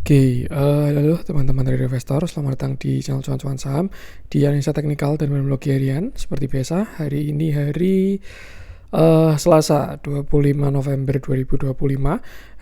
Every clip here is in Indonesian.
Halo teman-teman dari investor, selamat datang di channel cuan-cuan saham di analisa teknikal dan metodologi harian. Seperti biasa, hari ini hari Selasa 25 November 2025,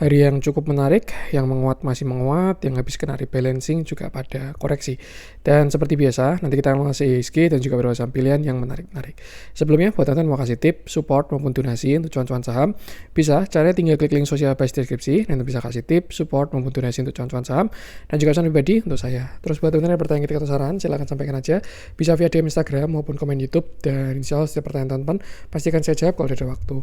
hari yang cukup menarik, yang menguat masih menguat, yang habis kena rebalancing juga pada koreksi. Dan seperti biasa, nanti kita akan mengasih ISG dan juga beberapa saham pilihan yang menarik-menarik. Sebelumnya, buat teman-teman mau kasih tip, support maupun donasi untuk cuan-cuan saham, bisa caranya tinggal klik link sosial base deskripsi, dan bisa kasih tip, support maupun donasi untuk cuan-cuan saham, dan juga pesan pribadi untuk saya. Terus buat teman-teman yang bertanya ketika atau saran, silahkan sampaikan aja, bisa via DM Instagram maupun komen YouTube, dan insya Allah setiap pertanyaan teman-teman pastikan saya jawab kalau ada waktu.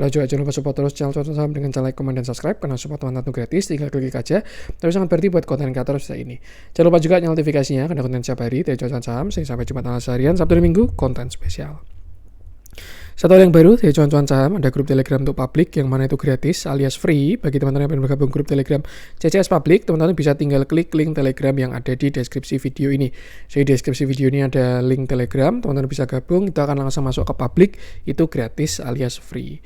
Lalu juga jangan lupa support terus channel cuan saham dengan cara like, comment, dan subscribe, karena support teman-teman itu gratis, tinggal klik aja. Tapi sangat berarti buat konten kreator saya ini. Jangan lupa juga nyalakan notifikasinya, karena konten setiap hari dari cuan saham, sampai Jumat analisa harian, Sabtu dan Minggu, konten spesial. Satu hal yang baru dari cuan-cuan saham, ada grup Telegram untuk publik yang mana itu gratis alias free. Bagi teman-teman yang ingin bergabung grup Telegram CCS Public, teman-teman bisa tinggal klik link Telegram yang ada di deskripsi video ini. Jadi di deskripsi video ini ada link Telegram, teman-teman bisa gabung, itu akan langsung masuk ke publik, itu gratis alias free.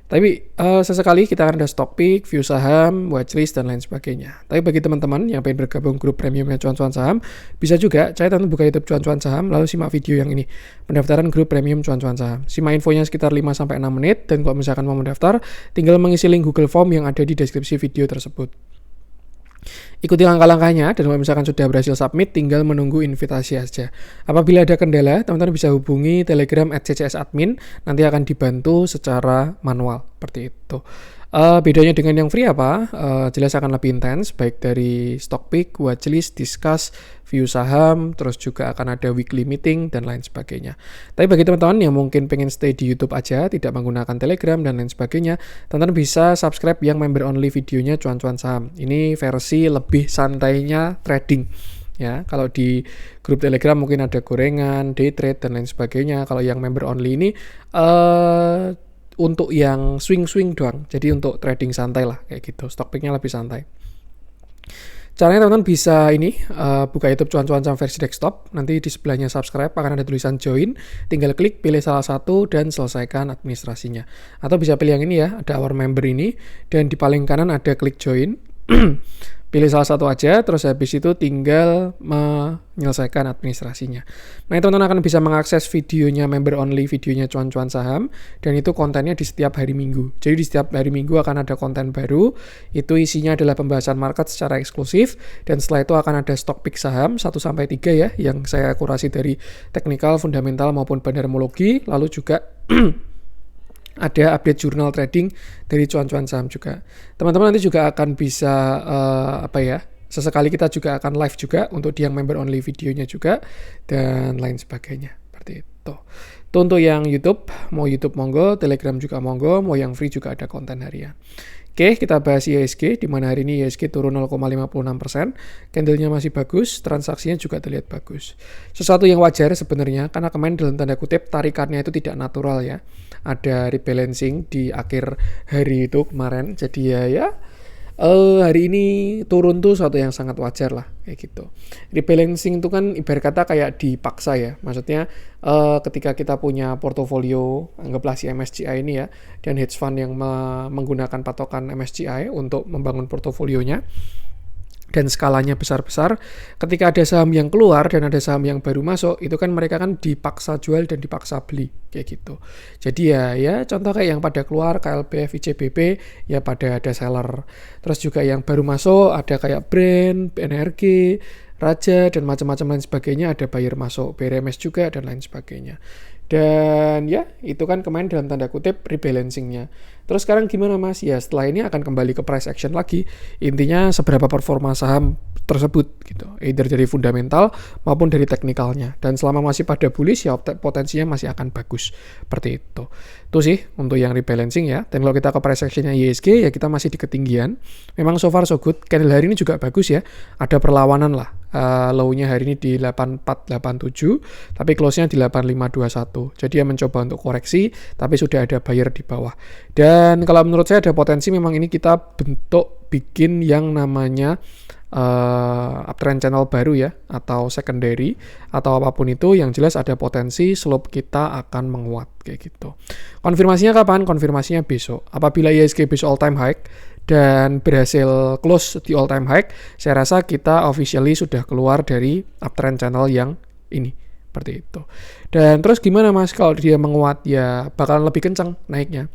Tapi sesekali kita akan ada stock pick, view saham, watchlist, dan lain sebagainya. Tapi bagi teman-teman yang pengen bergabung grup premiumnya cuan-cuan saham, bisa juga cari teman buka YouTube cuan-cuan saham, lalu simak video yang ini, pendaftaran grup premium cuan-cuan saham. Simak infonya sekitar 5-6 menit, dan kalau misalkan mau mendaftar, tinggal mengisi link Google Form yang ada di deskripsi video tersebut. Ikuti langkah-langkahnya, dan kalau misalkan sudah berhasil submit, tinggal menunggu invitasi saja. Apabila ada kendala, teman-teman bisa hubungi Telegram @ccs-admin, nanti akan dibantu secara manual, seperti itu. Bedanya dengan yang free apa? Jelas akan lebih intens, baik dari stock pick, watchlist, discuss, view saham, terus juga akan ada weekly meeting, dan lain sebagainya. Tapi bagi teman-teman yang mungkin pengen stay di YouTube aja, tidak menggunakan Telegram, dan lain sebagainya, teman-teman bisa subscribe yang member only videonya cuan-cuan saham. Ini versi lebih santainya trading. Ya, kalau di grup Telegram mungkin ada gorengan, day trade, dan lain sebagainya. Kalau yang member only ini untuk yang swing-swing doang. Jadi untuk trading santai lah kayak gitu. Stock picknya lebih santai. Caranya teman-teman bisa ini buka YouTube cuan-cuan saham versi desktop. Nanti di sebelahnya subscribe akan ada tulisan join. Tinggal klik pilih salah satu dan selesaikan administrasinya. Atau bisa pilih yang ini ya, ada our member ini, dan di paling kanan ada klik join. Pilih salah satu aja, terus habis itu tinggal menyelesaikan administrasinya. Nah, teman-teman akan bisa mengakses videonya member only, videonya cuan-cuan saham, dan itu kontennya di setiap hari Minggu. Jadi di setiap hari Minggu akan ada konten baru, itu isinya adalah pembahasan market secara eksklusif, dan setelah itu akan ada stock pick saham 1-3 ya, yang saya kurasi dari teknikal, fundamental maupun bandarmologi, lalu juga ada update jurnal trading dari cuan-cuan saham juga. Teman-teman nanti juga akan bisa sesekali kita juga akan live juga untuk yang member only videonya juga, dan lain sebagainya. Seperti itu. Itu untuk yang YouTube, mau YouTube monggo, Telegram juga monggo, mau yang free juga ada konten harian. Oke, kita bahas IHSG, di mana hari ini IHSG turun 0,56%, candle-nya masih bagus, transaksinya juga terlihat bagus. Sesuatu yang wajar sebenarnya, karena kemarin dalam tanda kutip tarikannya itu tidak natural ya. Ada rebalancing di akhir hari itu kemarin, jadi hari ini turun tuh suatu yang sangat wajar lah kayak gitu. Rebalancing itu kan ibarat kata kayak dipaksa ya. Maksudnya ketika kita punya portofolio, anggaplah si MSCI ini ya, dan hedge fund yang menggunakan patokan MSCI untuk membangun portofolionya, dan skalanya besar-besar, ketika ada saham yang keluar dan ada saham yang baru masuk, itu kan mereka kan dipaksa jual dan dipaksa beli kayak gitu. Jadi ya contoh kayak yang pada keluar KLP, ICBP ya pada ada seller. Terus juga yang baru masuk ada kayak Brand, BNRG, Raja, dan macam-macam lain sebagainya, ada buyer masuk, BRMS juga, dan lain sebagainya. Dan ya itu kan kemarin dalam tanda kutip rebalancingnya. Terus sekarang gimana mas? Ya setelah ini akan kembali ke price action lagi. Intinya seberapa performa saham tersebut gitu, either dari fundamental maupun dari teknikalnya. Dan selama masih pada bullish ya potensinya masih akan bagus. Seperti itu. Itu sih untuk yang rebalancing ya. Dan kalau kita ke price actionnya IHSG ya kita masih di ketinggian. Memang so far so good. Candle hari ini juga bagus ya. Ada perlawanan lah. Low-nya hari ini di 8487, tapi close-nya di 8521. Jadi dia mencoba untuk koreksi, tapi sudah ada buyer di bawah. Dan kalau menurut saya ada potensi memang ini kita bikin yang namanya uptrend channel baru ya, atau secondary, atau apapun itu, yang jelas ada potensi slope kita akan menguat kayak gitu. Konfirmasinya kapan? Konfirmasinya besok. Apabila IHSG besok all time high dan berhasil close di all time high, saya rasa kita officially sudah keluar dari uptrend channel yang ini. Seperti itu. Dan terus gimana Mas kalau dia menguat? Ya bakalan lebih kencang naiknya.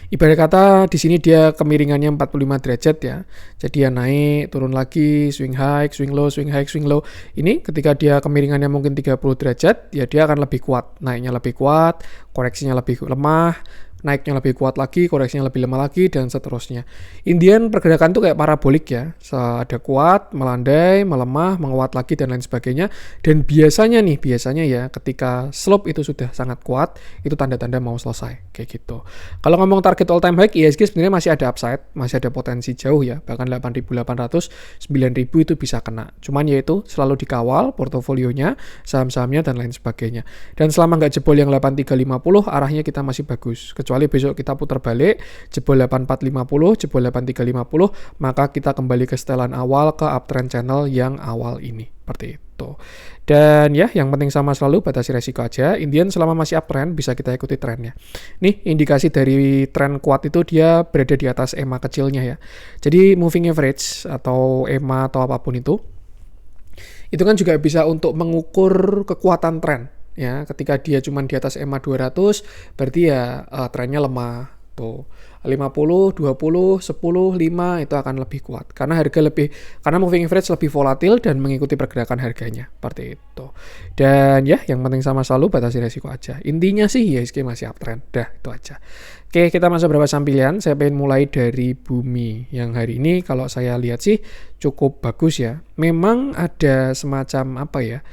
Ibarat kata di sini dia kemiringannya 45 derajat ya. Jadi ya naik, turun lagi, swing high, swing low, swing high, swing low. Ini ketika dia kemiringannya mungkin 30 derajat, ya dia akan lebih kuat. Naiknya lebih kuat, koreksinya lebih lemah, naiknya lebih kuat lagi, koreksinya lebih lemah lagi, dan seterusnya. Indian pergerakan tuh kayak parabolik ya. Ada kuat, melandai, melemah, menguat lagi, dan lain sebagainya. Dan biasanya ya ketika slope itu sudah sangat kuat, itu tanda-tanda mau selesai. Kayak gitu. Kalau ngomong target all time high, IHSG sebenarnya masih ada upside, masih ada potensi jauh ya. Bahkan 8.800, 9.000 itu bisa kena. Cuman yaitu selalu dikawal portofolionya, saham-sahamnya, dan lain sebagainya. Dan selama nggak jebol yang 8350, arahnya kita masih bagus. Kecuali besok kita putar balik, jebol 8450, jebol 8350, maka kita kembali ke setelan awal, ke uptrend channel yang awal ini. Seperti itu. Dan ya, yang penting sama selalu batasi resiko aja. Indian selama masih uptrend, bisa kita ikuti trennya. Nih, indikasi dari tren kuat itu dia berada di atas EMA kecilnya ya. Jadi moving average atau EMA atau apapun itu kan juga bisa untuk mengukur kekuatan tren. Ya, ketika dia cuma di atas EMA 200, berarti ya trennya lemah. Tuh, 50, 20, 10, 5 itu akan lebih kuat. Karena moving average lebih volatil dan mengikuti pergerakan harganya. Seperti itu. Dan ya, yang penting sama selalu batasi resiko aja. Intinya sih IHSG masih uptrend. Dah, itu aja. Oke, kita masuk beberapa saham pilihan. Saya pengen mulai dari Bumi. Yang hari ini kalau saya lihat sih cukup bagus ya. Memang ada semacam apa ya,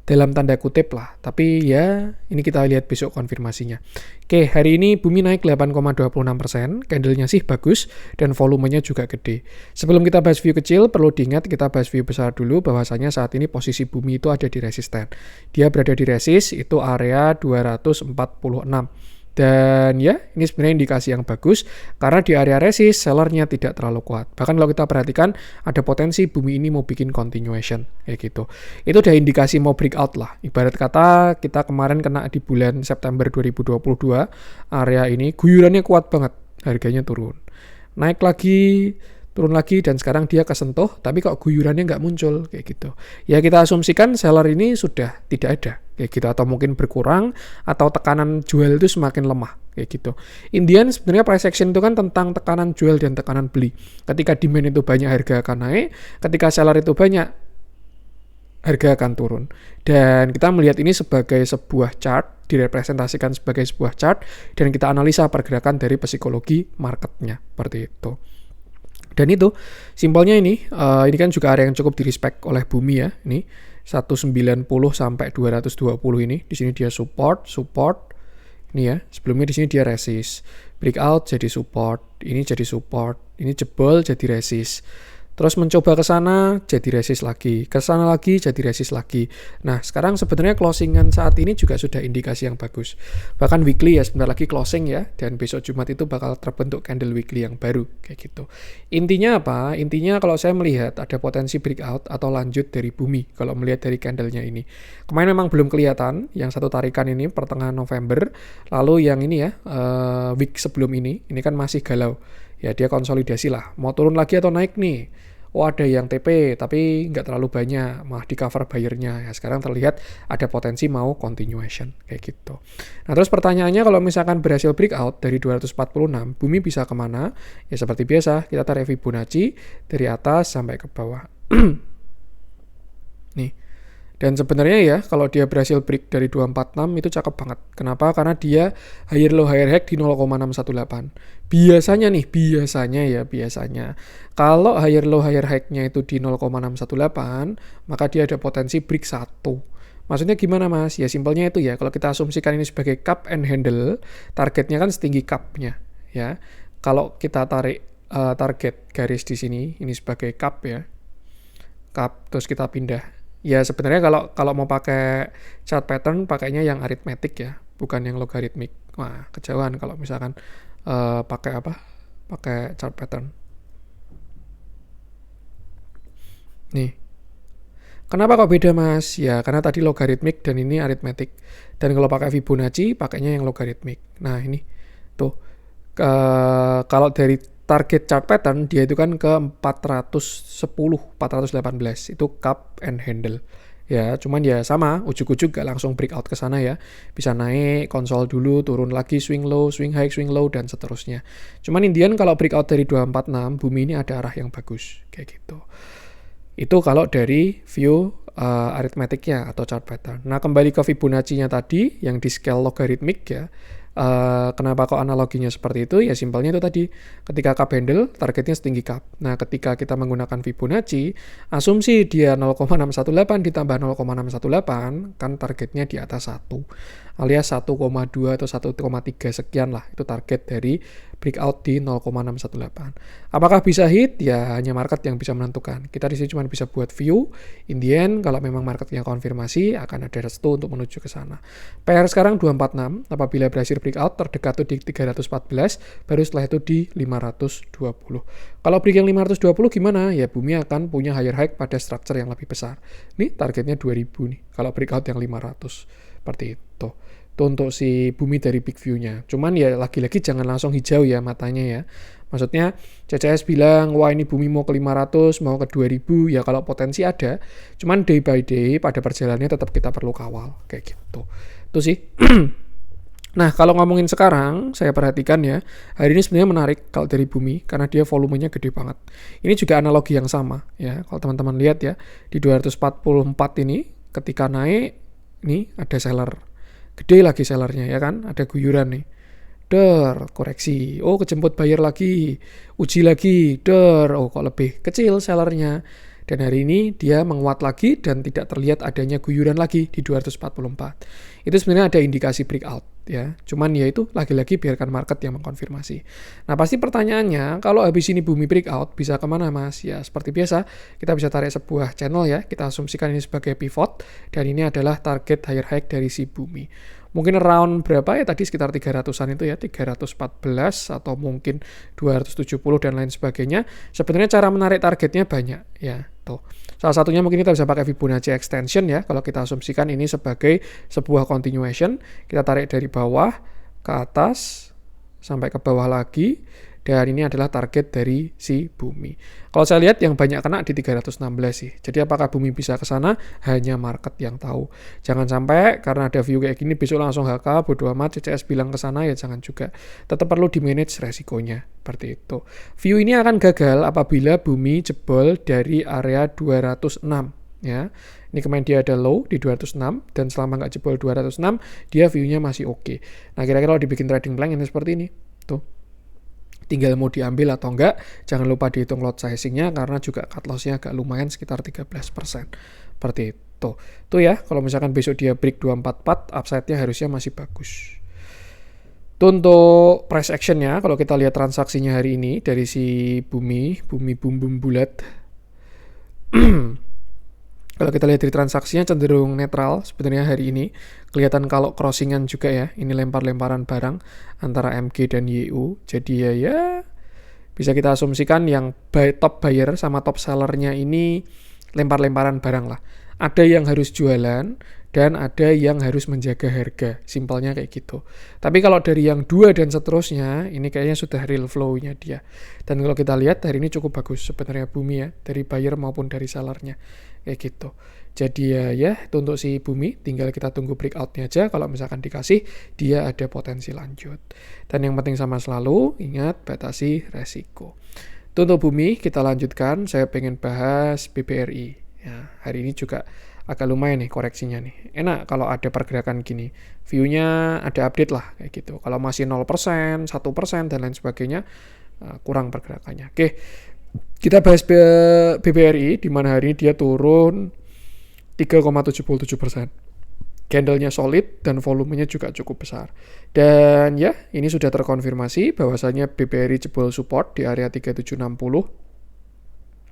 dalam tanda kutip lah, tapi ya ini kita lihat besok konfirmasinya. Oke, hari ini Bumi naik 8,26%, candlenya sih bagus, dan volumenya juga gede. Sebelum kita bahas view kecil, perlu diingat kita bahas view besar dulu, bahwasanya saat ini posisi Bumi itu ada di resisten. Dia berada di resist, itu area 246. Dan ya, ini sebenarnya indikasi yang bagus, karena di area resist, sellernya tidak terlalu kuat. Bahkan kalau kita perhatikan, ada potensi Bumi ini mau bikin continuation, kayak gitu. Itu udah indikasi mau breakout lah. Ibarat kata, kita kemarin kena di bulan September 2022, area ini guyurannya kuat banget, harganya turun. Naik lagi, turun lagi, dan sekarang dia kesentuh, tapi kok guyurannya nggak muncul, kayak gitu. Ya kita asumsikan seller ini sudah tidak ada, kayak gitu, atau mungkin berkurang, atau tekanan jual itu semakin lemah, kayak gitu. Indian sebenarnya price action itu kan tentang tekanan jual dan tekanan beli. Ketika demand itu banyak, harga akan naik. Ketika seller itu banyak, harga akan turun. Dan kita melihat ini sebagai sebuah chart, direpresentasikan sebagai sebuah chart, dan kita analisa pergerakan dari psikologi marketnya, seperti itu. Dan itu, simpelnya ini kan juga area yang cukup di-respect oleh Bumi ya. Ini 190 sampai 220 ini. Di sini dia support. Ini ya, sebelumnya di sini dia resist. Breakout jadi support, ini jadi support, ini jebol jadi resist. Terus mencoba ke sana jadi resist lagi, ke sana lagi jadi resist lagi. Nah, sekarang sebenarnya closingan saat ini juga sudah indikasi yang bagus. Bahkan weekly ya, sebentar lagi closing ya, dan besok Jumat itu bakal terbentuk candle weekly yang baru kayak gitu. Intinya apa? Intinya kalau saya melihat ada potensi breakout atau lanjut dari Bumi kalau melihat dari candlenya ini. Kemarin memang belum kelihatan, yang satu tarikan ini pertengahan November, lalu yang ini ya, week sebelum ini kan masih galau. Ya dia konsolidasi lah, mau turun lagi atau naik nih. Oh ada yang TP tapi nggak terlalu banyak, malah di cover buyer-nya. Ya sekarang terlihat ada potensi mau continuation kayak gitu. Nah terus pertanyaannya, kalau misalkan berhasil breakout dari 246, Bumi bisa kemana? Ya seperti biasa, kita tarik Fibonacci dari atas sampai ke bawah. Nih. Dan sebenarnya ya, kalau dia berhasil break dari 246 itu cakep banget. Kenapa? Karena dia higher low higher high di 0,618. Biasanya kalau higher low higher high-nya itu di 0,618, maka dia ada potensi break 1. Maksudnya gimana Mas? Ya simpelnya itu ya, kalau kita asumsikan ini sebagai cup and handle, targetnya kan setinggi cup-nya ya. Kalau kita tarik target garis di sini, ini sebagai cup ya. Cup, terus kita pindah. Ya sebenarnya kalau mau pakai chart pattern, pakainya yang aritmetik ya, bukan yang logaritmik. Wah, kejauhan kalau misalkan pakai chart pattern. Nih. Kenapa kok beda mas? Ya karena tadi logaritmik dan ini aritmetik. Dan kalau pakai Fibonacci pakainya yang logaritmik. Nah ini tuh kalau dari target chart pattern dia itu kan ke 410, 418 itu cup and handle. Ya cuman ya sama, ujuk-ujuk gak langsung breakout ke sana ya. Bisa naik, konsol dulu, turun lagi, swing low, swing high, swing low dan seterusnya. Cuman Indian kalau breakout dari 246 bumi ini ada arah yang bagus kayak gitu. Itu kalau dari view aritmetiknya atau chart pattern. Nah, kembali ke Fibonacci-nya tadi yang di scale logaritmik ya. Kenapa kok analoginya seperti itu? Ya simpelnya itu tadi, ketika cup handle targetnya setinggi cup. Nah, ketika kita menggunakan Fibonacci, asumsi dia 0,618 ditambah 0,618 kan targetnya di atas 1 alias 1,2 atau 1,3 sekian lah. Itu target dari breakout di 0,618. Apakah bisa hit? Ya hanya market yang bisa menentukan. Kita di sini cuma bisa buat view. In the end, kalau memang marketnya konfirmasi, akan ada restu untuk menuju ke sana. PR sekarang 246. Apabila berhasil breakout, terdekat tuh di 314, baru setelah itu di 520. Kalau break yang 520 gimana? Ya bumi akan punya higher high pada structure yang lebih besar. Nih targetnya 2000 nih. Kalau breakout yang 500. Seperti itu. Itu untuk si bumi dari big view-nya. Cuman ya lagi-lagi jangan langsung hijau ya matanya ya. Maksudnya CCS bilang, wah ini bumi mau ke 500, mau ke 2000, ya kalau potensi ada. Cuman day by day pada perjalanannya tetap kita perlu kawal. Kayak gitu. Itu sih. Nah, kalau ngomongin sekarang, saya perhatikan ya, hari ini sebenarnya menarik kalau dari bumi, karena dia volumenya gede banget. Ini juga analogi yang sama ya. Kalau teman-teman lihat ya, di 244 ini, ketika naik, ini ada seller. Gede lagi sellernya ya kan, ada guyuran nih. Koreksi. Oh, kejemput buyer lagi. Uji lagi. Oh, kok lebih kecil sellernya. Dan hari ini dia menguat lagi dan tidak terlihat adanya guyuran lagi di 244. Itu sebenarnya ada indikasi breakout ya. Cuman ya itu lagi-lagi biarkan market yang mengkonfirmasi. Nah pasti pertanyaannya, kalau habis ini bumi breakout bisa kemana mas? Ya seperti biasa, kita bisa tarik sebuah channel ya. Kita asumsikan ini sebagai pivot dan ini adalah target higher high dari si bumi. Mungkin around berapa ya tadi sekitar 300-an itu ya, 314 atau mungkin 270 dan lain sebagainya. Sebenarnya cara menarik targetnya banyak ya. Tuh. Salah satunya mungkin kita bisa pakai Fibonacci extension ya. Kalau kita asumsikan ini sebagai sebuah continuation, kita tarik dari bawah ke atas sampai ke bawah lagi. Dan ini adalah target dari si bumi. Kalau saya lihat yang banyak kena di 316 sih. Jadi apakah bumi bisa ke sana? Hanya market yang tahu. Jangan sampai karena ada view kayak gini besok langsung HK, bodo amat CCS bilang ke sana ya jangan juga. Tetap perlu di manage resikonya. Seperti itu. View ini akan gagal apabila bumi jebol dari area 206 ya. Ini kemarin dia ada low di 206 dan selama nggak jebol 206 dia view-nya masih oke. Nah kira-kira kalau dibikin trading plan ini seperti ini. Tuh. Tinggal mau diambil atau enggak, jangan lupa dihitung lot sizing-nya karena juga cut loss-nya agak lumayan sekitar 13%. Seperti itu. Tuh ya, kalau misalkan besok dia break 244, upside-nya harusnya masih bagus. Itu untuk price action-nya, kalau kita lihat transaksinya hari ini dari si bumi bum bulat. Kalau kita lihat dari transaksinya cenderung netral sebenarnya hari ini. Kelihatan kalau crossingan juga ya. Ini lempar-lemparan barang antara MG dan YU. Jadi ya bisa kita asumsikan yang top buyer sama top sellernya ini lempar-lemparan barang lah. Ada yang harus jualan dan ada yang harus menjaga harga. Simpelnya kayak gitu. Tapi kalau dari yang dua dan seterusnya, ini kayaknya sudah real flow-nya dia. Dan kalau kita lihat hari ini cukup bagus sebenarnya bumi ya. Dari buyer maupun dari sellernya. Kayak gitu. Jadi ya itu untuk si bumi. Tinggal kita tunggu breakout-nya aja. Kalau misalkan dikasih, dia ada potensi lanjut. Dan yang penting sama selalu, ingat batasi resiko. Itu untuk bumi, kita lanjutkan. Saya pengen bahas BBRI. Ya, hari ini juga agak lumayan nih koreksinya nih. Enak kalau ada pergerakan gini. View-nya ada update lah kayak gitu. Kalau masih 0%, 1% dan lain sebagainya, kurang pergerakannya. Oke, kita bahas BBRI di mana hari ini dia turun 3,77%. Candle-nya solid dan volumenya juga cukup besar. Dan ya, ini sudah terkonfirmasi bahwasanya BBRI jebol support di area 3760.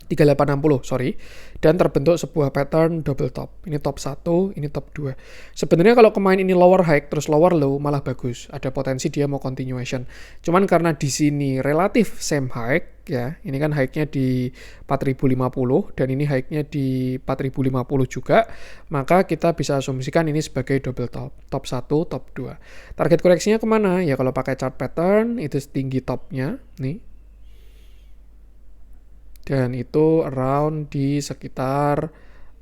3860, sorry, dan terbentuk sebuah pattern double top. Ini top 1, ini top 2. Sebenarnya kalau kemarin ini lower high terus lower low malah bagus. Ada potensi dia mau continuation. Cuman karena di sini relatif same high ya. Ini kan high-nya di 4050 dan ini high-nya di 4050 juga, maka kita bisa asumsikan ini sebagai double top. Top 1, top 2. Target koreksinya kemana? Ya kalau pakai chart pattern itu tinggi topnya nih. Dan itu around di sekitar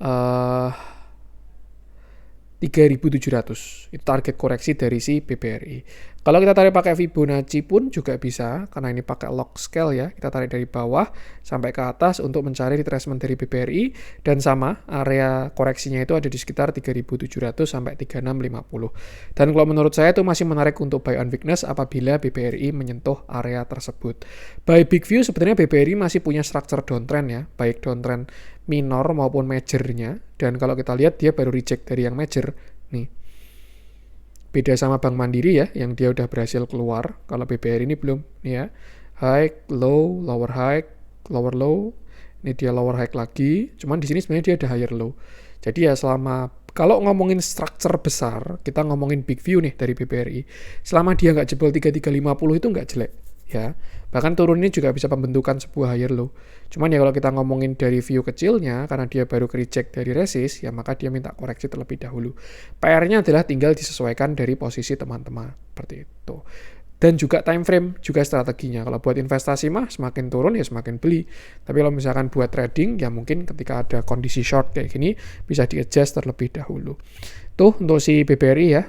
3.700. Itu target koreksi dari si BBRI. Kalau kita tarik pakai Fibonacci pun juga bisa, karena ini pakai log scale ya. Kita tarik dari bawah sampai ke atas untuk mencari retracement dari BBRI. Dan sama, area koreksinya itu ada di sekitar 3.700 sampai 3.650. Dan kalau menurut saya itu masih menarik untuk buy on weakness apabila BBRI menyentuh area tersebut. By big view sebenarnya BBRI masih punya structure downtrend ya, baik downtrend minor maupun majornya. Dan kalau kita lihat dia baru reject dari yang major nih. Beda sama Bank Mandiri ya, yang dia udah berhasil keluar. Kalau BBRI ini belum nih ya. High, low, lower high, lower low. Ini dia lower high lagi. Cuman di sini sebenarnya dia ada higher low. Jadi ya selama kalau ngomongin structure besar, kita ngomongin big view nih dari BBRI. Selama dia nggak jebol 3350 itu nggak jelek. Ya, bahkan turun ini juga bisa pembentukan sebuah higher low. Cuman ya kalau kita ngomongin dari view kecilnya, karena dia baru reject dari resist, ya maka dia minta koreksi terlebih dahulu. PR-nya adalah tinggal disesuaikan dari posisi teman-teman, seperti itu. Dan juga time frame, juga strateginya. Kalau buat investasi mah semakin turun ya semakin beli. Tapi kalau misalkan buat trading, ya mungkin ketika ada kondisi short kayak gini, bisa di-adjust terlebih dahulu. Tuh untuk si BBRI ya,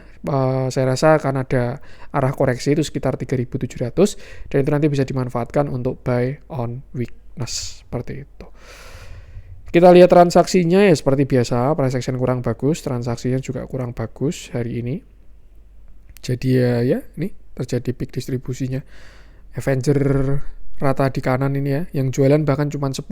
saya rasa akan ada arah koreksi itu sekitar 3.700 dan itu nanti bisa dimanfaatkan untuk buy on weakness seperti itu. Kita lihat transaksinya ya seperti biasa, price action kurang bagus, transaksinya juga kurang bagus hari ini. Jadi ya ini terjadi peak distribusinya. Avenger rata di kanan ini ya, yang jualan bahkan cuma 10,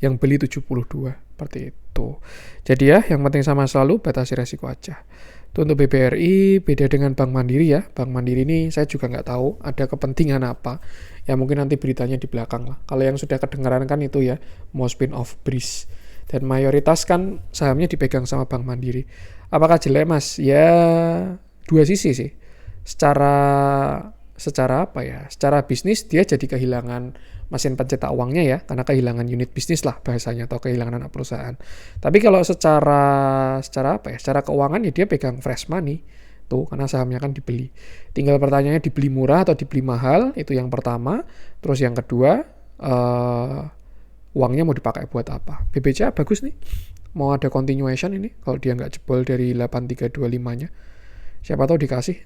yang beli 72, seperti itu. Jadi ya, yang penting sama selalu batasi resiko aja. Itu untuk BBRI, beda dengan Bank Mandiri ya. Bank Mandiri ini saya juga nggak tahu ada kepentingan apa. Ya mungkin nanti beritanya di belakang lah. Kalau yang sudah kedengaran kan itu ya, mau spin off Breeze. Dan mayoritas kan sahamnya dipegang sama Bank Mandiri. Apakah jelek mas? Ya dua sisi sih. Secara apa ya? Secara bisnis dia jadi kehilangan mesin pencetak uangnya ya, karena kehilangan unit bisnis lah bahasanya, atau kehilangan anak perusahaan. Tapi kalau secara apa ya? Secara keuangan ya dia pegang fresh money tuh, karena sahamnya kan dibeli. Tinggal pertanyaannya dibeli murah atau dibeli mahal, itu yang pertama. Terus yang kedua, uangnya mau dipakai buat apa? BBCA bagus nih. Mau ada continuation ini kalau dia nggak jebol dari 8325-nya. Siapa tahu dikasih.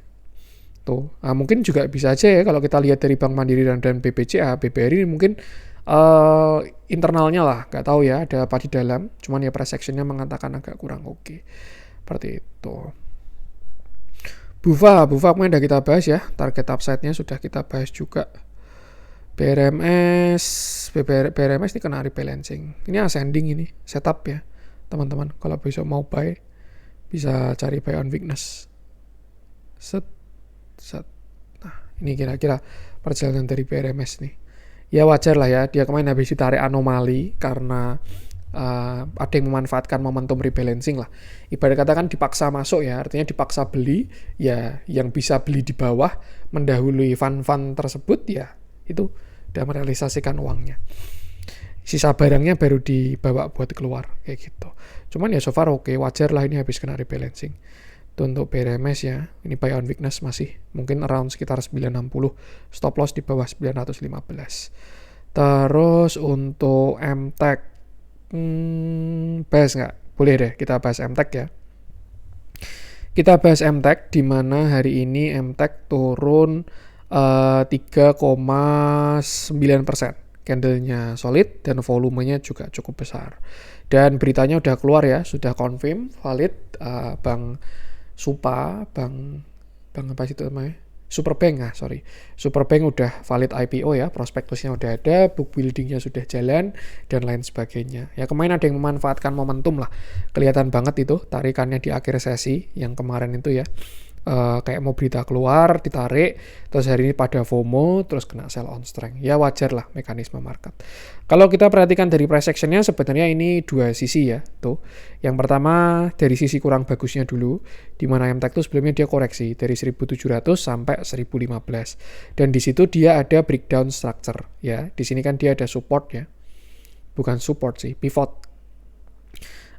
Tuh. Nah, mungkin juga bisa aja ya kalau kita lihat dari Bank Mandiri dan BBCA, BBRI mungkin internalnya lah, nggak tahu ya ada apa di dalam, cuman ya price action-nya mengatakan agak kurang oke. Seperti itu. BUFA kemarin udah kita bahas ya, target upside-nya sudah kita bahas juga. BRMS ini kena rebalancing. Ini ascending ini, setup ya teman-teman. Kalau besok mau buy, bisa cari buy on weakness. Nah, ini kira-kira perjalanan dari BRMS nih. Ya wajar lah ya, dia kemarin habis ditarik anomali karena ada yang memanfaatkan momentum rebalancing lah. Ibarat katakan dipaksa masuk ya, artinya dipaksa beli, ya yang bisa beli di bawah mendahului fund-fund tersebut ya itu udah merealisasikan uangnya. Sisa barangnya baru dibawa buat keluar kayak gitu. Cuman ya so far oke, wajar lah ini habis kena rebalancing. Itu untuk BRMS ya, ini buy on weakness masih mungkin around sekitar 960, stop loss di bawah 915. Terus untuk MTEK, bahas nggak? Boleh deh kita bahas MTEK ya. Kita bahas MTEK di mana hari ini MTEK turun 3,9%. Candlenya solid dan volumenya juga cukup besar. Dan beritanya udah keluar ya, sudah confirm valid Bank apa sih itu namanya? Superbank udah valid IPO ya, prospektusnya udah ada, book buildingnya sudah jalan dan lain sebagainya. Ya kemarin ada yang memanfaatkan momentum lah, kelihatan banget itu tarikannya di akhir sesi yang kemarin itu ya. kayak mau berita keluar, ditarik, terus hari ini pada FOMO, terus kena sell on strength. Ya wajar lah mekanisme market. Kalau kita perhatikan dari price action-nya sebenarnya ini dua sisi ya. Tuh. Yang pertama dari sisi kurang bagusnya dulu, di mana MTech itu sebelumnya dia koreksi dari 1700 sampai 1015. Dan di situ dia ada breakdown structure ya. Di sini kan dia ada support ya. Bukan support sih, pivot.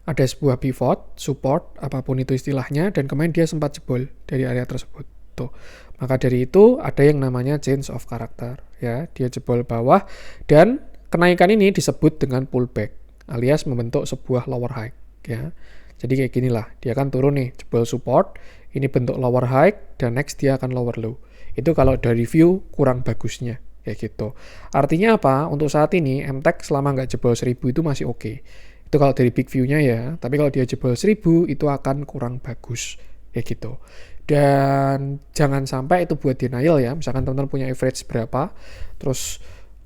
Ada sebuah pivot, support, apapun itu istilahnya, dan kemarin dia sempat jebol dari area tersebut. Tuh. Maka dari itu ada yang namanya change of character. Ya, dia jebol bawah, dan kenaikan ini disebut dengan pullback, alias membentuk sebuah lower high. Ya. Jadi kayak ginilah, dia kan turun nih, jebol support, ini bentuk lower high, dan next dia akan lower low. Itu kalau dari view kurang bagusnya. Kayak gitu. Artinya apa? Untuk saat ini, MTech selama nggak jebol 1000 itu masih oke. Itu kalau dari big view-nya ya, tapi kalau dia jebol 1000 itu akan kurang bagus kayak gitu. Dan jangan sampai itu buat denial ya. Misalkan teman-teman punya average berapa, terus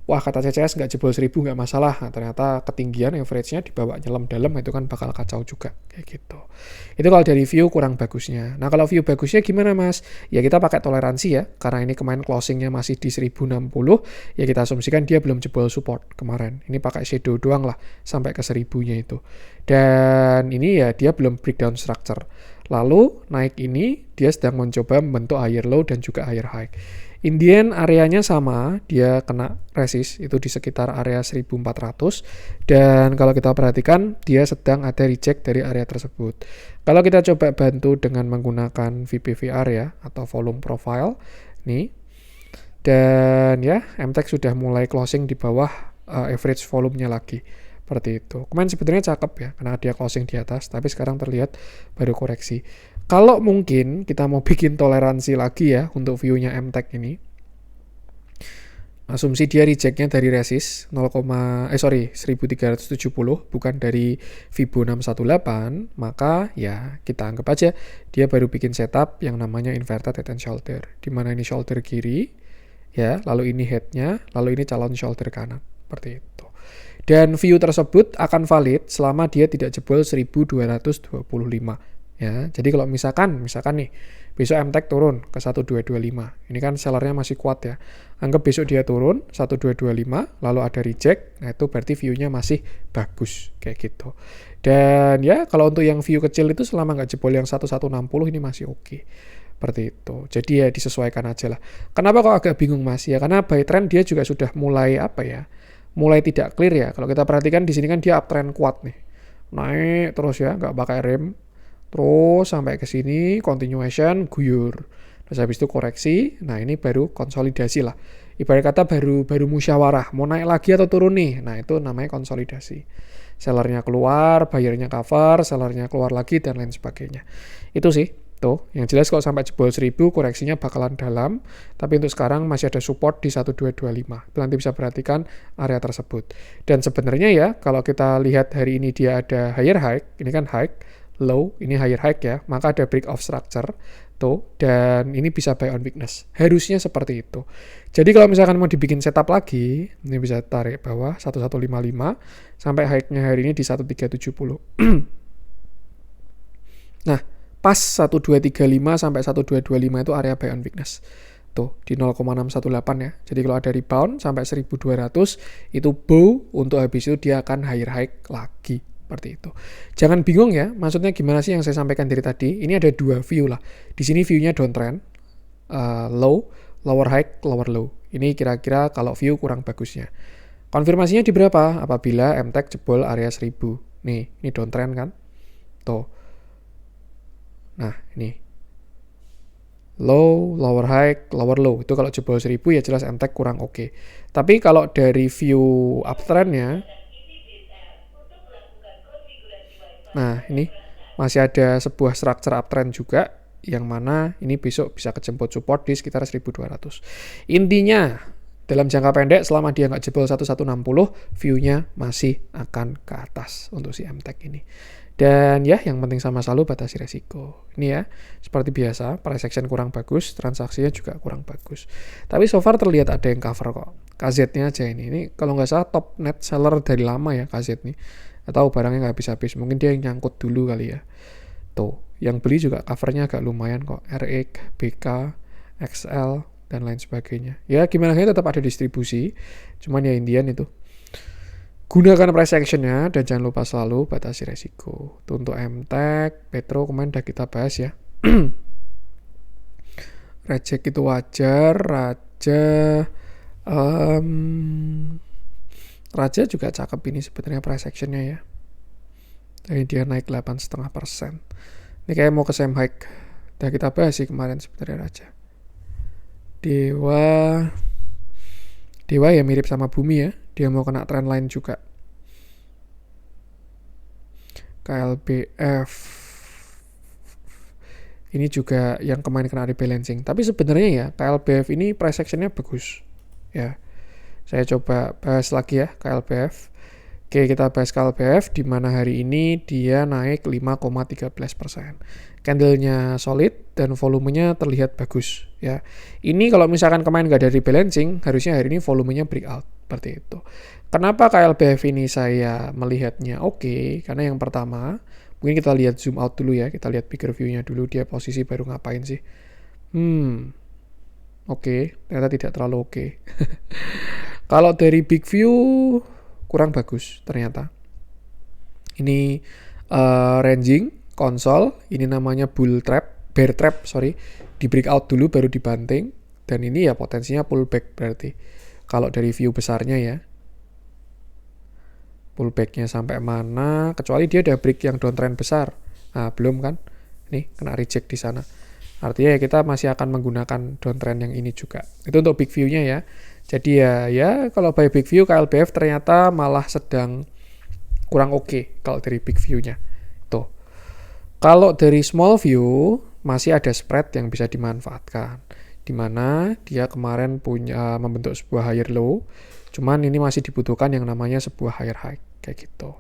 wah kata CCS nggak jebol 1000 nggak masalah. Nah, ternyata ketinggian average-nya dibawa nyelam dalam, itu kan bakal kacau juga kayak gitu. Itu kalau dari view kurang bagusnya. Nah kalau view bagusnya gimana mas? Ya kita pakai toleransi ya, karena ini kemarin closing-nya masih di 1060, ya kita asumsikan dia belum jebol support kemarin. Ini pakai shadow doang lah sampai ke 1000-nya itu. Dan ini ya dia belum breakdown structure. Lalu naik ini dia sedang mencoba membentuk higher low dan juga higher high. Indian areanya sama, dia kena resist itu di sekitar area 1400, dan kalau kita perhatikan dia sedang ada reject dari area tersebut. Kalau kita coba bantu dengan menggunakan VPVR ya, atau volume profile nih, dan ya MTech sudah mulai closing di bawah average volumenya lagi. Seperti itu. Kemarin sebenarnya cakep ya, karena dia closing di atas, tapi sekarang terlihat baru koreksi. Kalau mungkin kita mau bikin toleransi lagi ya untuk view-nya MTech ini, asumsi dia reject-nya dari resist 1370 bukan dari Fibo 618, maka ya kita anggap aja dia baru bikin setup yang namanya inverted head and shoulder, di mana ini shoulder kiri ya, lalu ini head-nya, lalu ini calon shoulder kanan, seperti itu. Dan view tersebut akan valid selama dia tidak jebol 1225 ya. Jadi kalau misalkan nih besok MTech turun ke 1225. Ini kan sellernya masih kuat ya. Anggap besok dia turun 1225 lalu ada reject. Nah, itu berarti view-nya masih bagus kayak gitu. Dan ya kalau untuk yang view kecil itu selama nggak jebol yang 1160 ini masih oke. Seperti itu. Jadi ya disesuaikan aja lah. Kenapa kok agak bingung Mas? Ya karena buy trend dia juga sudah mulai mulai tidak clear ya. Kalau kita perhatikan di sini kan dia uptrend kuat nih. Naik terus ya, nggak pakai rem. Terus sampai ke sini continuation guyur. Terus habis itu koreksi. Nah, ini baru konsolidasi lah. Ibarat kata baru musyawarah, mau naik lagi atau turun nih. Nah, itu namanya konsolidasi. Sellernya keluar, buyernya cover, sellernya keluar lagi dan lain sebagainya. Itu sih. Tuh, yang jelas kalau sampai jebol 1000 koreksinya bakalan dalam, tapi untuk sekarang masih ada support di 1225. Nanti bisa perhatikan area tersebut. Dan sebenarnya ya, kalau kita lihat hari ini dia ada higher high, ini kan high, low, ini higher high ya, maka ada break of structure tuh, dan ini bisa buy on weakness. Harusnya seperti itu. Jadi kalau misalkan mau dibikin setup lagi, ini bisa tarik bawah 1155 sampai high-nya hari ini di 1370. Nah, pas 1235 sampai 1225 itu area buy on weakness. Tuh, di 0,618 ya. Jadi kalau ada rebound sampai 1200 itu bow, untuk habis itu dia akan higher high lagi. Seperti itu. Jangan bingung ya, maksudnya gimana sih yang saya sampaikan dari tadi? Ini ada dua view lah. Di sini view-nya downtrend, low, lower high, lower low. Ini kira-kira kalau view kurang bagusnya. Konfirmasinya di berapa? Apabila MTech jebol area 1000. Nih, ini downtrend kan? Tuh. Nah, ini low, lower high, lower low. Itu kalau jebol 1000 ya jelas MTech kurang oke. Tapi kalau dari view uptrendnya, nah ini masih ada sebuah structure uptrend juga, yang mana ini besok bisa kejemput support di sekitar 1200. Intinya, dalam jangka pendek selama dia nggak jebol 1160, view-nya masih akan ke atas untuk si MTech ini. Dan ya, yang penting sama selalu batasi resiko. Ini ya, seperti biasa, price action kurang bagus, transaksinya juga kurang bagus. Tapi so far terlihat ada yang cover kok. KZ-nya aja ini. Ini kalau nggak salah top net seller dari lama ya KZ nih. Atau barangnya nggak habis-habis. Mungkin dia yang nyangkut dulu kali ya. Tuh, yang beli juga covernya agak lumayan kok. RX, BK, XL, dan lain sebagainya. Ya gimana tetap ada distribusi. Cuman ya Indian itu. Gunakan price actionnya dan jangan lupa selalu batasi resiko. Itu untuk MTEK, Petro kemarin udah kita bahas ya. Reject itu wajar, Raja juga cakep ini sebenarnya price actionnya ya. Jadi dia naik 8,5%. Ini kayak mau ke same hike. Udah kita bahas sih kemarin sebenarnya Raja. Dewa ya mirip sama Bumi ya. Dia mau kena trend line juga. KLBF ini juga yang kemarin kena rebalancing. Tapi sebenarnya ya KLBF ini price actionnya bagus. Ya, saya coba bahas lagi ya KLBF. Oke, kita bahas KLBF di mana hari ini dia naik 5,13%. Candlenya solid dan volumenya terlihat bagus ya. Ini kalau misalkan kemarin nggak ada rebalancing, harusnya hari ini volumenya breakout seperti itu. Kenapa KLBF ini saya melihatnya oke? Karena yang pertama, mungkin kita lihat zoom out dulu ya, kita lihat bigger view-nya dulu, dia posisi baru ngapain sih? Oke, ternyata tidak terlalu oke. Kalau dari big view kurang bagus ternyata. Ini ranging, konsol, ini namanya bear trap, di breakout dulu baru dibanting, dan ini ya potensinya pullback berarti. Kalau dari view besarnya ya, pullbacknya sampai mana, kecuali dia ada break yang downtrend besar. Nah, belum kan? Nih, kena reject di sana. Artinya ya kita masih akan menggunakan downtrend yang ini juga. Itu untuk big view-nya ya. Jadi ya kalau by big view KLBF ternyata malah sedang kurang oke kalau dari big view-nya. Tuh. Kalau dari small view masih ada spread yang bisa dimanfaatkan. Di mana dia kemarin punya membentuk sebuah higher low. Cuman ini masih dibutuhkan yang namanya sebuah higher high kayak gitu.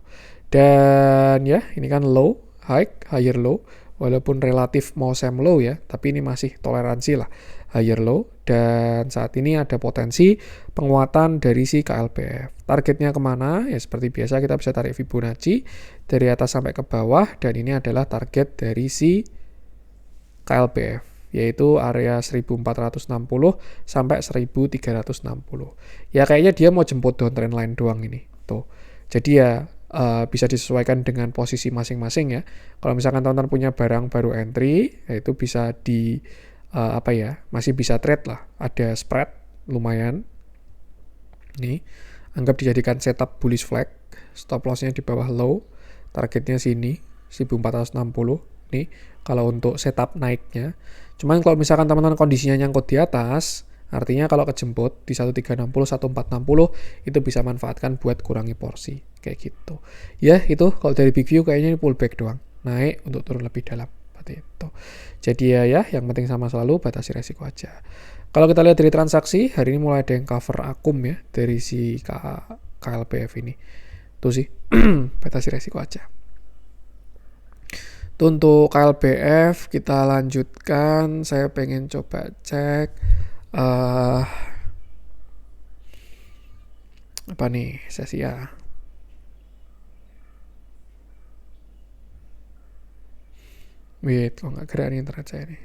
Dan ya, ini kan low, high, higher low. Walaupun relatif mau same low ya, tapi ini masih toleransi lah higher low, dan saat ini ada potensi penguatan dari si KLBF. Targetnya kemana? Ya seperti biasa kita bisa tarik Fibonacci dari atas sampai ke bawah, dan ini adalah target dari si KLBF, yaitu area 1460 sampai 1360. Ya kayaknya dia mau jemput downtrend line doang ini. Tuh. Jadi ya bisa disesuaikan dengan posisi masing-masing ya. Kalau misalkan teman-teman punya barang baru entry, ya itu bisa masih bisa trade lah. Ada spread lumayan. Nih, anggap dijadikan setup bullish flag. Stop loss-nya di bawah low. Targetnya sini, 1460. Nih, kalau untuk setup naiknya. Cuman kalau misalkan teman-teman kondisinya nyangkut di atas, artinya kalau kejemput di 1360, 1460 itu bisa manfaatkan buat kurangi porsi kayak gitu. Ya itu kalau dari big view kayaknya ini pullback doang, naik untuk turun lebih dalam seperti itu. Jadi ya yang penting sama selalu batasi resiko aja. Kalau kita lihat dari transaksi hari ini mulai ada yang cover akum ya dari si KLBF ini. Tuh sih batasi resiko aja. Itu untuk KLBF kita lanjutkan. Saya pengen coba cek apa nih sesi A. Wait, kok nggak gerak nih internet saya nih.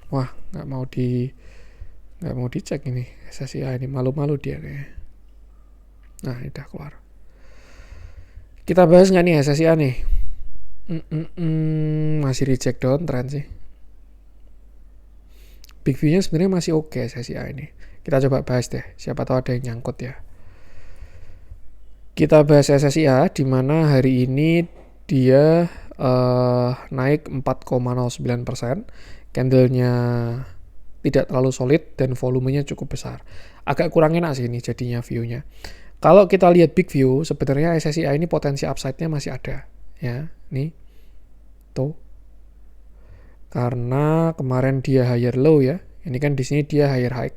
Wah, nggak mau dicek ini sesi A ini, malu-malu dia kayaknya. Nah, ini udah keluar. Kita bahas nggak nih sesi A nih? Masih reject downtrend sih. Big view-nya sebenarnya masih oke sesi A ini. Kita coba bahas deh, siapa tahu ada yang nyangkut ya. Kita bahas sesi A di mana hari ini dia naik 4,09%. Candlenya tidak terlalu solid dan volumenya cukup besar. Agak kurang enak sih ini jadinya view-nya. Kalau kita lihat big view, sebenarnya sesi A ini potensi upside-nya masih ada. Ya, nih. Tuh. Karena kemarin dia higher low ya. Ini kan di sini dia higher high.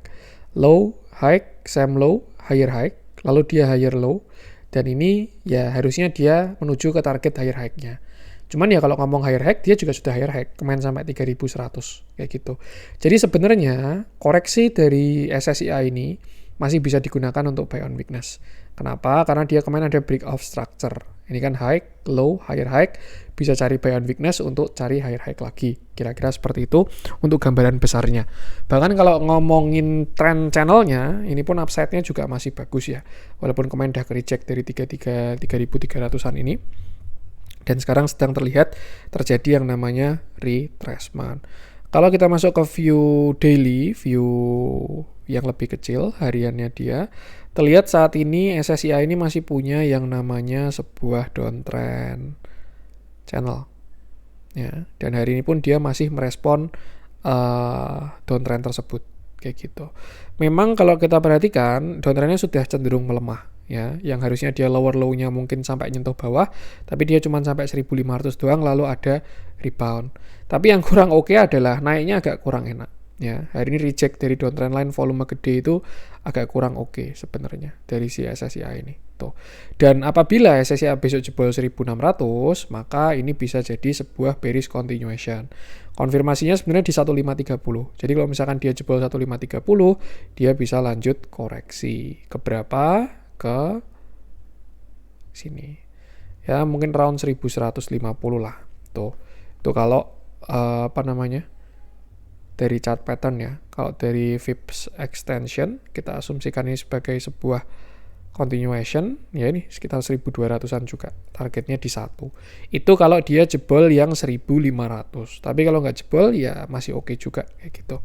Low, high, same low, higher high. Lalu dia higher low. Dan ini ya harusnya dia menuju ke target higher high-nya. Cuman ya kalau ngomong higher high, dia juga sudah higher high. Kemarin sampai 3.100 kayak gitu. Jadi sebenarnya koreksi dari SSIA ini masih bisa digunakan untuk buy on weakness. Kenapa? Karena dia kemarin ada break of structure. Ini kan high, low, higher high, bisa cari buy on weakness untuk cari higher high lagi. Kira-kira seperti itu untuk gambaran besarnya. Bahkan kalau ngomongin trend channelnya, ini pun upside-nya juga masih bagus ya. Walaupun kemarin udah reject dari 3.300-an ini. Dan sekarang sedang terlihat terjadi yang namanya retracement. Kalau kita masuk ke view daily, view yang lebih kecil, hariannya dia, terlihat saat ini SSIA ini masih punya yang namanya sebuah downtrend channel. Ya, dan hari ini pun dia masih merespon downtrend tersebut, kayak gitu. Memang kalau kita perhatikan, downtrendnya sudah cenderung melemah. Ya, yang harusnya dia lower low-nya mungkin sampai nyentuh bawah, tapi dia cuma sampai 1.500 doang, lalu ada rebound. Tapi yang kurang oke adalah naiknya agak kurang enak. Ya, hari ini reject dari downtrend line volume gede itu agak kurang oke sebenarnya dari si SSIA ini. Tuh. Dan apabila SSIA besok jebol 1.600, maka ini bisa jadi sebuah bearish continuation. Konfirmasinya sebenarnya di 1.530. Jadi kalau misalkan dia jebol 1.530, dia bisa lanjut koreksi. Ke berapa? Ke sini. Ya, mungkin round 1.150 lah. Tuh. Itu kalau dari chart pattern ya. Kalau dari VIPS extension, kita asumsikan ini sebagai sebuah continuation, ya ini sekitar 1.200-an juga. Targetnya di 1. Itu kalau dia jebol yang 1.500. Tapi kalau nggak jebol, ya masih oke juga. Kayak gitu.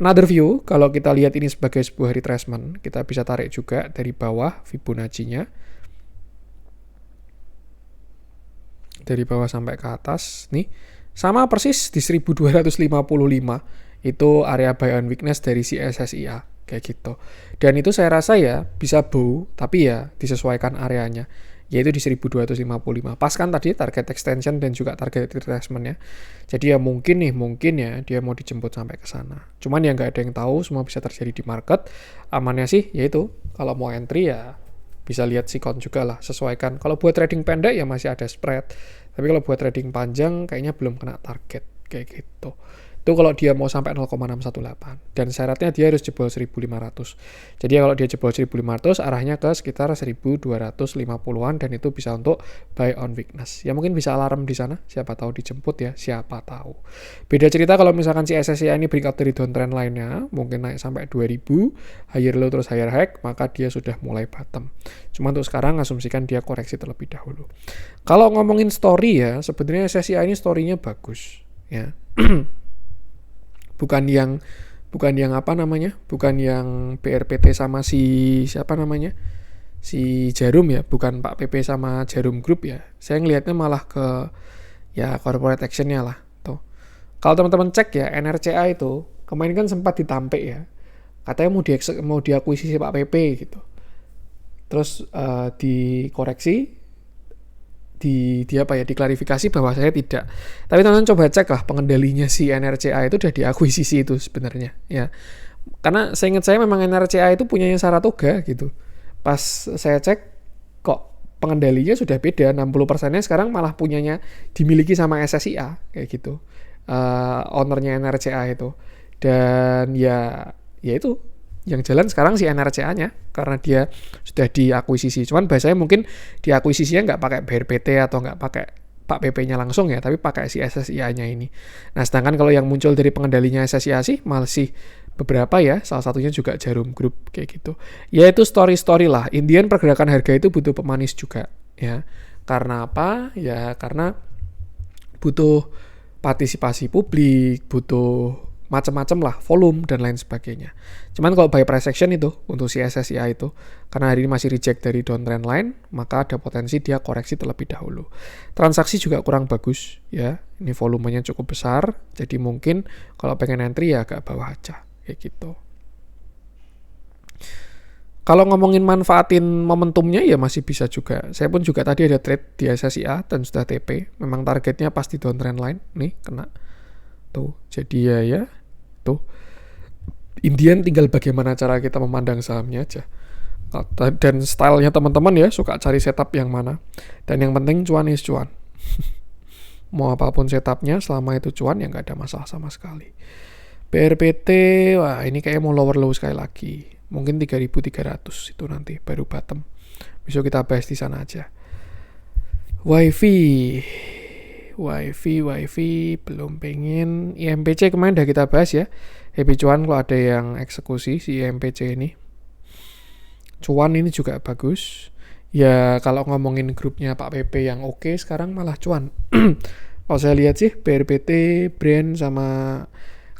Another view, kalau kita lihat ini sebagai sebuah retracement, kita bisa tarik juga dari bawah Fibonacci-nya. Dari bawah sampai ke atas, nih. Sama persis di 1.255. Itu area buy on weakness dari si SSIA kayak gitu. Dan itu saya rasa ya bisa bow, tapi ya disesuaikan areanya, yaitu di 1.255. Pas kan tadi target extension dan juga target retracement-nya. Jadi ya mungkin ya dia mau dijemput sampai ke sana. Cuman ya nggak ada yang tahu, semua bisa terjadi di market. Amannya sih yaitu kalau mau entry ya bisa lihat sikon juga lah, sesuaikan. Kalau buat trading pendek ya masih ada spread. Tapi kalau buat trading panjang kayaknya belum kena target kayak gitu. Itu kalau dia mau sampai 0,618. Dan syaratnya dia harus jebol 1.500. Jadi kalau dia jebol 1.500, arahnya ke sekitar 1.250-an dan itu bisa untuk buy on weakness. Ya mungkin bisa alarm di sana, siapa tahu dijemput ya, siapa tahu. Beda cerita kalau misalkan si SSIA ini breakout dari downtrend lainnya, mungkin naik sampai 2.000, higher low terus higher high, maka dia sudah mulai bottom. Cuma untuk sekarang asumsikan dia koreksi terlebih dahulu. Kalau ngomongin story ya, sebenarnya SSIA ini story-nya bagus. Ya. bukan yang BRPT sama si Jarum ya, bukan Pak PP sama Jarum Group ya. Saya ngelihatnya malah ke ya corporate action-nya lah tuh. Kalau teman-teman cek ya, NRCA itu kemarin kan sempat ditampik ya, katanya mau diakuisisi Pak PP gitu, terus dikoreksi, diklarifikasi bahwa saya tidak. Tapi teman-teman coba cek lah pengendalinya si NRCA itu udah diakuisisi itu sebenarnya ya. Karena seingat saya memang NRCA itu punyanya Saratoga gitu. Pas saya cek kok pengendalinya sudah beda, 60%-nya sekarang malah punyanya dimiliki sama SSIA kayak gitu. Ownernya NRCA itu. Dan ya itu yang jalan sekarang si NRCA-nya karena dia sudah diakuisisi. Cuman bahasanya mungkin diakuisisinya nggak pakai BRPT atau nggak pakai Pak PP-nya langsung ya, tapi pakai si SSIA-nya ini. Nah, sedangkan kalau yang muncul dari pengendalinya SSIA sih masih beberapa ya, salah satunya juga Jarum Group kayak gitu. Ya itu story-story lah. Intian pergerakan harga itu butuh pemanis juga ya. Karena apa? Ya karena butuh partisipasi publik, butuh macam-macam lah, volume dan lain sebagainya. Cuman kalau buy price action itu untuk si SSIA itu, karena hari ini masih reject dari downtrend line, maka ada potensi dia koreksi terlebih dahulu. Transaksi juga kurang bagus ya, ini volumenya cukup besar, jadi mungkin kalau pengen entry ya agak bawah aja kayak gitu. Kalau ngomongin manfaatin momentumnya ya masih bisa juga. Saya pun juga tadi ada trade di SSIA dan sudah TP. Memang targetnya pasti downtrend line nih kena. Tuh, jadi ya tuh. Indian tinggal bagaimana cara kita memandang sahamnya aja. Dan stylenya teman-teman ya suka cari setup yang mana. Dan yang penting cuan is cuan. Mau apapun setupnya selama itu cuan ya nggak ada masalah sama sekali. BRPT, wah ini kayak mau lower low sekali lagi. Mungkin 3.300 itu nanti baru bottom. Besok kita bahas di sana aja. WiFi belum pengen. IMPC kemarin udah kita bahas ya. Happy cuan kalau ada yang eksekusi si IMPC ini. Cuan ini juga bagus. Ya kalau ngomongin grupnya Pak PP yang oke, sekarang malah cuan. Kalau saya lihat sih BRPT, Brand sama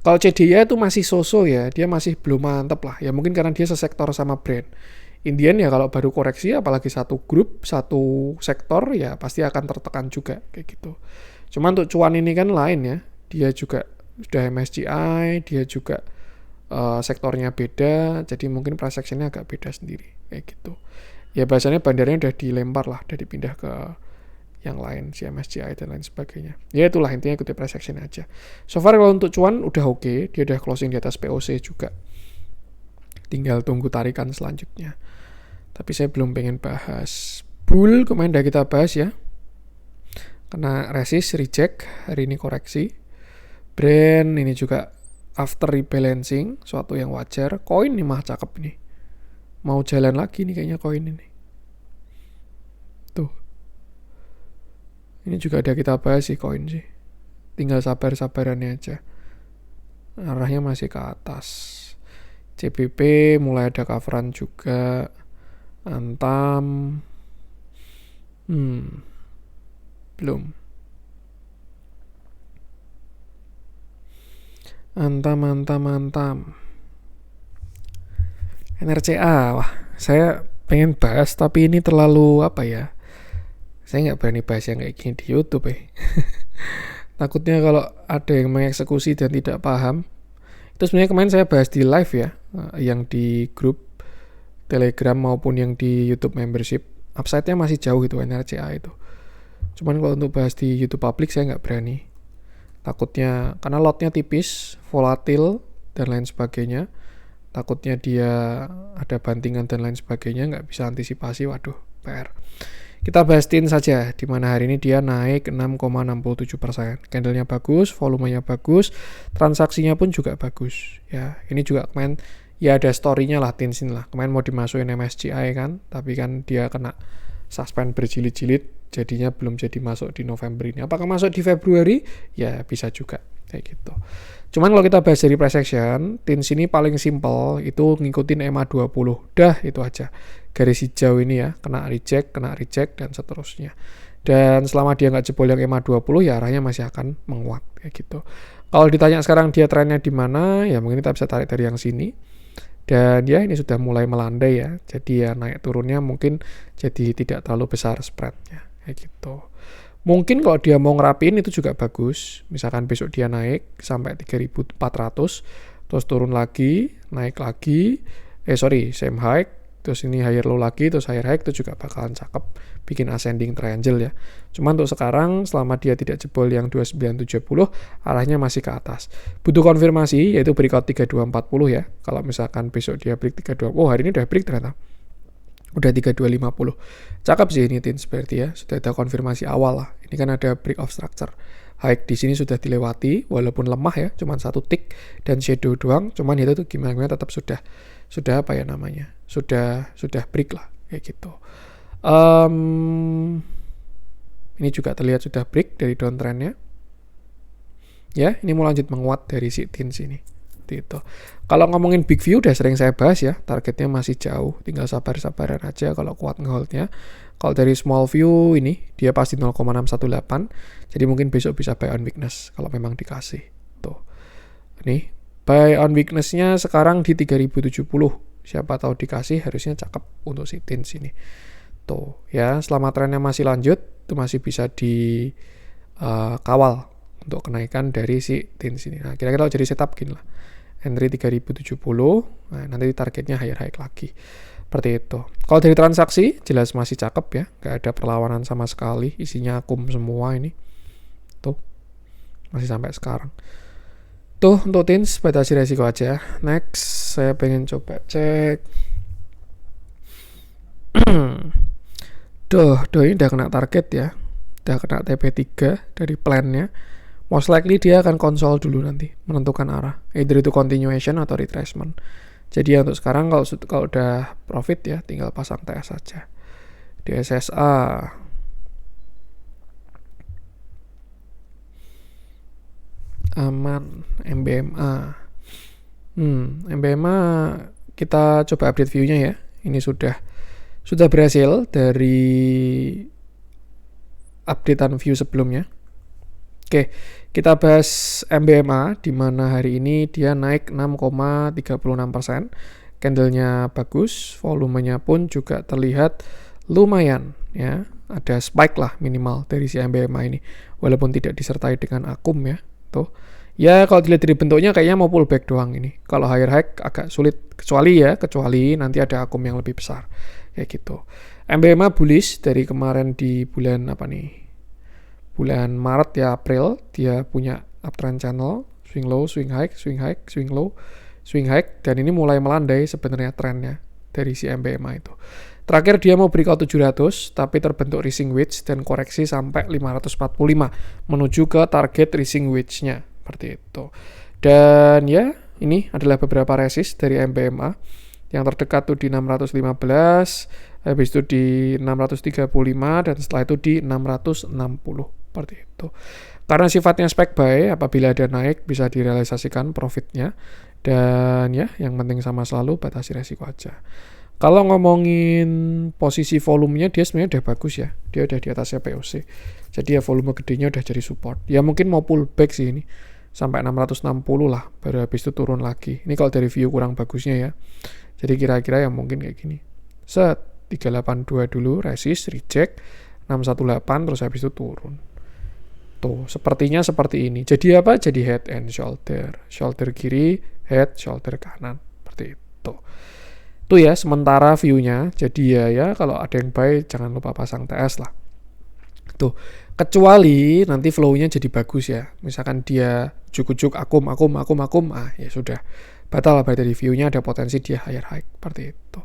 kalau CDIA itu masih so-so ya, dia masih belum mantep lah. Ya mungkin karena dia sesektor sama Brand. Indian ya kalau baru koreksi apalagi satu grup, satu sektor ya pasti akan tertekan juga kayak gitu. Cuman untuk cuan ini kan lain ya. Dia juga sudah MSCI, dia juga sektornya beda, jadi mungkin price actionnya agak beda sendiri kayak gitu. Ya biasanya bandarnya udah dilempar lah, udah dipindah ke yang lain, si MSCI dan lain sebagainya. Ya itulah intinya ikuti price action aja. So far kalau untuk cuan udah oke, dia udah closing di atas POC juga. Tinggal tunggu tarikan selanjutnya. Tapi saya belum pengen bahas bull, kemarin udah kita bahas ya. Kena resist, reject, hari ini koreksi. Brand ini juga after rebalancing, suatu yang wajar. Koin nih mah cakep nih. Mau jalan lagi nih kayaknya koin ini. Tuh. Ini juga ada kita bahas sih koin sih. Tinggal sabar-sabarannya aja. Arahnya masih ke atas. CBP mulai ada coveran juga. Antam. Belum. Antam. NRCA, wah, saya pengen bahas tapi ini terlalu apa ya? Saya nggak berani bahas yang kayak gini di YouTube ya. Takutnya kalau ada yang mengeksekusi dan tidak paham. Itu sebenarnya kemarin saya bahas di live ya, yang di grup Telegram maupun yang di YouTube membership. Upside-nya masih jauh itu NRCA itu. Cuman kalau untuk bahas di YouTube public saya nggak berani. Takutnya karena lotnya tipis, volatil dan lain sebagainya. Takutnya dia ada bantingan dan lain sebagainya, nggak bisa antisipasi. Waduh, PR. Kita bahas TIN saja, di mana hari ini dia naik 6,67%. Candlenya bagus, volumenya bagus, transaksinya pun juga bagus. Ya, ini juga kemarin ya ada story-nya lah TIN sini lah. Kemarin mau dimasukin MSCI kan, tapi kan dia kena suspend berjilid-jilid, jadinya belum jadi masuk di November ini. Apakah masuk di Februari? Ya bisa juga kayak gitu. Cuman kalau kita bahas dari price action, TIN sini paling simple itu ngikutin EMA 20. Dah itu aja. Garis hijau ini ya, kena reject, dan seterusnya. Dan selama dia nggak jebol yang EMA 20 ya arahnya masih akan menguat kayak gitu. Kalau ditanya sekarang dia trennya di mana, ya mungkin kita bisa tarik dari yang sini. Dan ya ini sudah mulai melandai ya. Jadi ya naik turunnya mungkin jadi tidak terlalu besar spreadnya kayak gitu. Mungkin kalau dia mau ngerapiin itu juga bagus. Misalkan besok dia naik sampai 3.400, terus turun lagi, naik lagi, same high, terus ini higher low lagi, terus higher high, itu juga bakalan cakep, bikin ascending triangle ya. Cuman untuk sekarang, selama dia tidak jebol yang 2970, arahnya masih ke atas. Butuh konfirmasi, yaitu breakout 3240 ya. Kalau misalkan besok dia break 32, hari ini udah break ternyata. Udah 3250. Cakep sih ini TIN seperti ya, sudah ada konfirmasi awal lah. Ini kan ada break of structure. High di sini sudah dilewati, walaupun lemah ya, cuma satu tick dan shadow doang. Cuman itu tuh gimana tetap sudah apa ya namanya, sudah break lah kayak gitu. Ini juga terlihat sudah break dari downtrendnya. Ya, ini mau lanjut menguat dari si TIN sini. Itu. Kalau ngomongin big view udah sering saya bahas ya, targetnya masih jauh, tinggal sabar-sabaran aja kalau kuat ngeholdnya. Kalau dari small view ini dia pasti 0,618, jadi mungkin besok bisa buy on weakness kalau memang dikasih. Tuh. Nih, buy on weakness-nya sekarang di 3070. Siapa tahu dikasih harusnya cakep untuk si TIN sini. Tuh, ya, selama trennya masih lanjut, itu masih bisa dikawal untuk kenaikan dari si TIN sini. Nah, kira-kira jadi setup gini lah. Entry 3070, nah nanti targetnya higher high lagi. Seperti itu. Kalau dari transaksi, jelas masih cakep ya. Gak ada perlawanan sama sekali. Isinya akum semua ini. Tuh. Masih sampai sekarang. Tuh, untuk TINS, batasi resiko aja. Next, saya pengen coba cek. Ini udah kena target ya. Udah kena TP3 dari plan-nya. Most likely dia akan konsol dulu nanti, menentukan arah. Either itu continuation atau retracement. Jadi ya untuk sekarang kalau udah profit ya tinggal pasang TS saja. DSSA aman, MBMA. MBMA kita coba update view-nya ya. Ini sudah berhasil dari updatean view sebelumnya. Oke, kita bahas MBMA di mana hari ini dia naik 6,36%. Candlenya bagus, volumenya pun juga terlihat lumayan ya. Ada spike lah minimal dari si MBMA ini, walaupun tidak disertai dengan akum ya. Tuh. Ya kalau dilihat dari bentuknya kayaknya mau pullback doang ini. Kalau higher high agak sulit, kecuali nanti ada akum yang lebih besar kayak gitu. MBMA bullish dari kemarin di bulan bulan Maret ya, April dia punya uptrend channel, swing low, swing high, swing high, swing low, swing high, dan ini mulai melandai sebenarnya trennya dari si MBMA itu. Terakhir dia mau breakout 700 tapi terbentuk rising wedge dan koreksi sampai 545 menuju ke target rising wedge-nya seperti itu. Dan ya, ini adalah beberapa resist dari MBMA. Yang terdekat tuh di 615, habis itu di 635, dan setelah itu di 660 seperti itu. Karena sifatnya spec buy, apabila ada naik bisa direalisasikan profitnya. Dan ya, yang penting sama selalu batasi resiko aja. Kalau ngomongin posisi volumenya dia sebenarnya udah bagus ya. Dia udah di atasnya POC. Jadi ya volume gedenya udah jadi support. Ya mungkin mau pullback sih ini. Sampai 660 lah, baru habis itu turun lagi. Ini kalau dari view kurang bagusnya ya. Jadi kira-kira yang mungkin kayak gini. Set 382 dulu, resist, reject, 618 terus habis itu turun. Tuh, sepertinya seperti ini. Jadi apa? Jadi head and shoulder. Shoulder kiri, head, shoulder kanan. Seperti itu. Tuh ya, sementara view-nya. Jadi ya kalau ada yang buy jangan lupa pasang TS lah. Tuh, kecuali nanti flow-nya jadi bagus ya. Misalkan dia juk-juk akum, ya sudah. Batal berarti di view-nya ada potensi dia higher high seperti itu.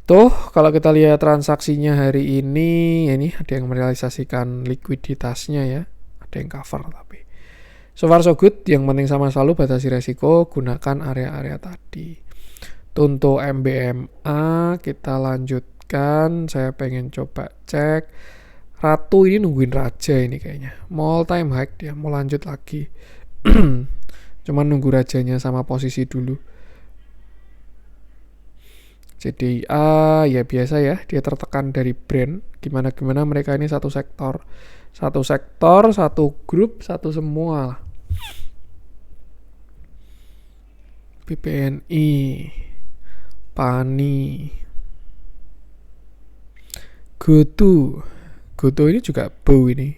Tuh, kalau kita lihat transaksinya hari ini, ya ini ada yang merealisasikan likuiditasnya ya. Ada yang cover tapi. So far so good, yang penting sama selalu batasi resiko, gunakan area-area tadi. Untuk MBMA kita lanjutkan, saya pengen coba cek. Ratu ini nungguin raja ini kayaknya. Mau all time high dia, mau lanjut lagi. Cuman nunggu rajanya sama posisi dulu. Jadi ya biasa ya, dia tertekan dari brand. Gimana mereka ini satu sektor, satu grup, satu semua. PPNI, Pani, Goto ini juga bow ini.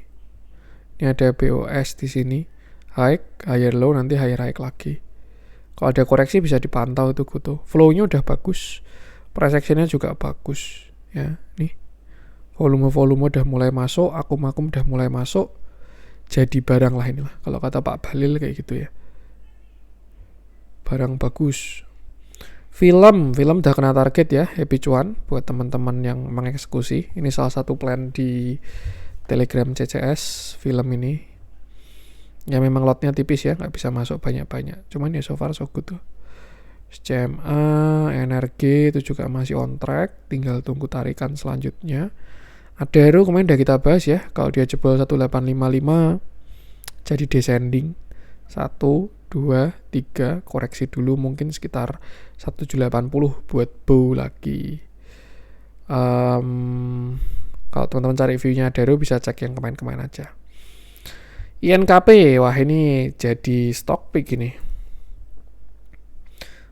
Ini ada BOS di sini. High, higher low, nanti higher high lagi. Kalau ada koreksi bisa dipantau itu Goto. Flow-nya udah bagus. Price action-nya juga bagus. Ya, nih. Volume-volume udah mulai masuk, akum-akum udah mulai masuk. Jadi barang lah inilah. Kalau kata Pak Balil kayak gitu ya. Barang bagus. Film udah kena target ya, Happy Cuan buat teman-teman yang mengeksekusi. Ini salah satu plan di Telegram CCS film ini. Ya memang lotnya tipis ya, nggak bisa masuk banyak-banyak. Cuman ya so far so good tuh. CMA, NRG itu juga masih on track, tinggal tunggu tarikan selanjutnya. Adaro kemarin udah kita bahas ya, kalau dia jebol 1855 jadi descending. 1, 2, 3 koreksi dulu mungkin sekitar 1780 buat bow lagi. Kalau teman-teman cari view-nya Adaro bisa cek yang kemarin-kemarin aja. INKP, wah ini jadi stock pick ini.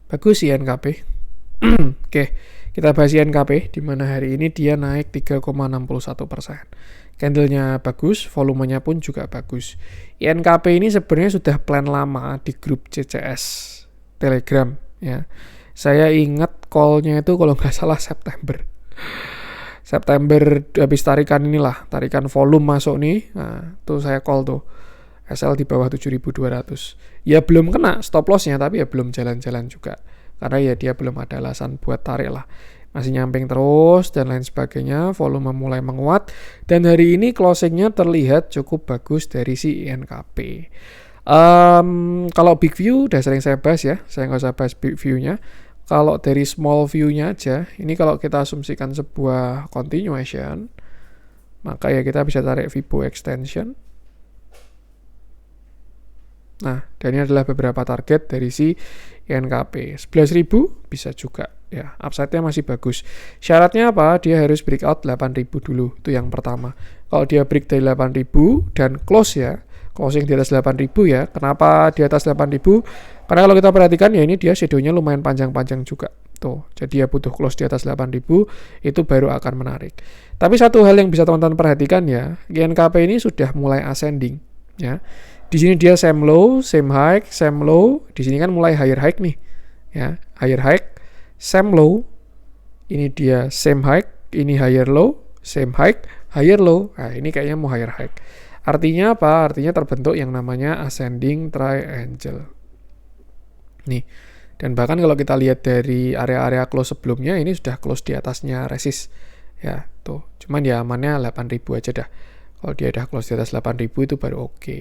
Bagus INKP. Oke, kita bahas INKP di mana hari ini dia naik 3,61%. Candlenya bagus, volumenya pun juga bagus. INKP ini sebenarnya sudah plan lama di grup CCS Telegram ya. Saya ingat call-nya itu kalau nggak salah September habis tarikan volume masuk nih. Nah, tuh saya call tuh SL di bawah 7.200. Ya belum kena stop loss-nya tapi ya belum jalan-jalan juga. Karena ya dia belum ada alasan buat tarik lah. Masih nyamping terus dan lain sebagainya, volume mulai menguat dan hari ini closingnya terlihat cukup bagus dari si INKP. Kalau big view udah sering saya bahas ya, saya nggak usah bahas big view-nya. Kalau dari small view-nya aja, ini kalau kita asumsikan sebuah continuation, maka ya kita bisa tarik Fibo extension. Nah, dan ini adalah beberapa target dari si INKP. 11.000 bisa juga ya, upside-nya masih bagus. Syaratnya apa? Dia harus breakout 8.000 dulu, itu yang pertama. Kalau dia break dari 8.000 dan close ya, closing di atas 8.000 ya. Kenapa di atas 8.000? Karena kalau kita perhatikan ya ini dia shadow-nya lumayan panjang-panjang juga. Tuh, jadi ya butuh close di atas 8.000 itu baru akan menarik. Tapi satu hal yang bisa teman-teman perhatikan ya, INKP ini sudah mulai ascending ya. Di sini dia same low, same high, same low. Di sini kan mulai higher high nih. Ya, higher high, same low. Ini dia same high, ini higher low, same high, higher low. Nah, ini kayaknya mau higher high. Artinya apa? Artinya terbentuk yang namanya ascending triangle. Nih. Dan bahkan kalau kita lihat dari area-area close sebelumnya, ini sudah close di atasnya resist. Ya, tuh. Cuman ya amannya 8.000 aja dah. Kalau dia udah close di atas 8.000 itu baru oke.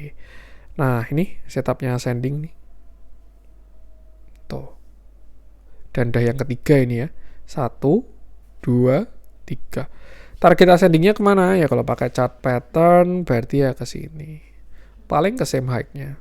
Nah, ini setupnya ascending nih. Tuh. Dan udah yang ketiga ini ya. 1, 2, 3. Target ascendingnya kemana? Ya kalau pakai chart pattern berarti ya ke sini. Paling ke same high-nya.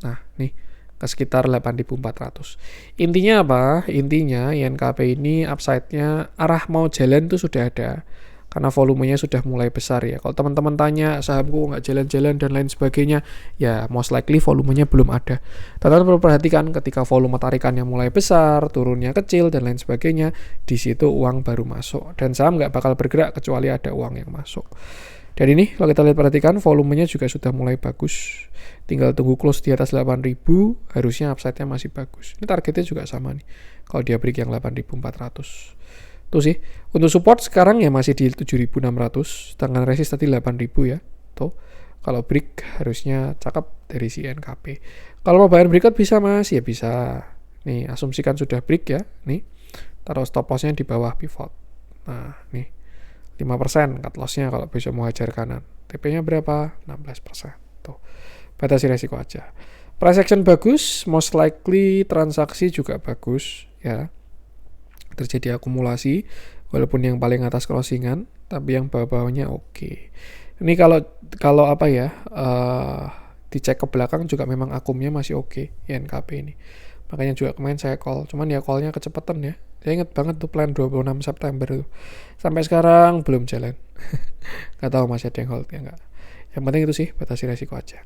Nah, nih. Ke sekitar 8.400. Intinya apa? Intinya INKP ini upside-nya arah mau jalan tuh sudah ada. Karena volumenya sudah mulai besar ya. Kalau teman-teman tanya sahamku nggak jalan-jalan dan lain sebagainya, ya most likely volumenya belum ada. Teman-teman perlu perhatikan ketika volume tarikannya mulai besar, turunnya kecil dan lain sebagainya, di situ uang baru masuk. Dan saham nggak bakal bergerak kecuali ada uang yang masuk. Dan ini kalau kita lihat perhatikan volumenya juga sudah mulai bagus. Tinggal tunggu close di atas 8.000, harusnya upside-nya masih bagus. Ini targetnya juga sama nih. Kalau dia break yang 8.400. Tuh sih, untuk support sekarang ya masih di 7.600, sedangkan resist tadi 8.000 ya. Tuh, kalau break harusnya cakep dari si INKP. Kalau mau bayar breakout bisa mas, ya bisa. Nih, asumsikan sudah break ya. Nih, taruh stop loss-nya di bawah pivot. Nah, nih, 5% cut loss-nya kalau bisa mau hajar kanan. TP-nya berapa? 16%. Tuh, batasi resiko aja. Price action bagus, most likely transaksi juga bagus ya. Terjadi akumulasi walaupun yang paling atas crossingan tapi yang bawah-bawahnya oke. Ini kalau apa ya dicek ke belakang juga memang akumnya masih oke INKP ini. Makanya juga kemarin saya call, cuman ya callnya kecepatan ya. Saya ingat banget tuh plan 26 September tuh. Sampai sekarang belum jalan. Gak tahu masih ada yang hold ya enggak. Yang penting itu sih batasi resiko aja.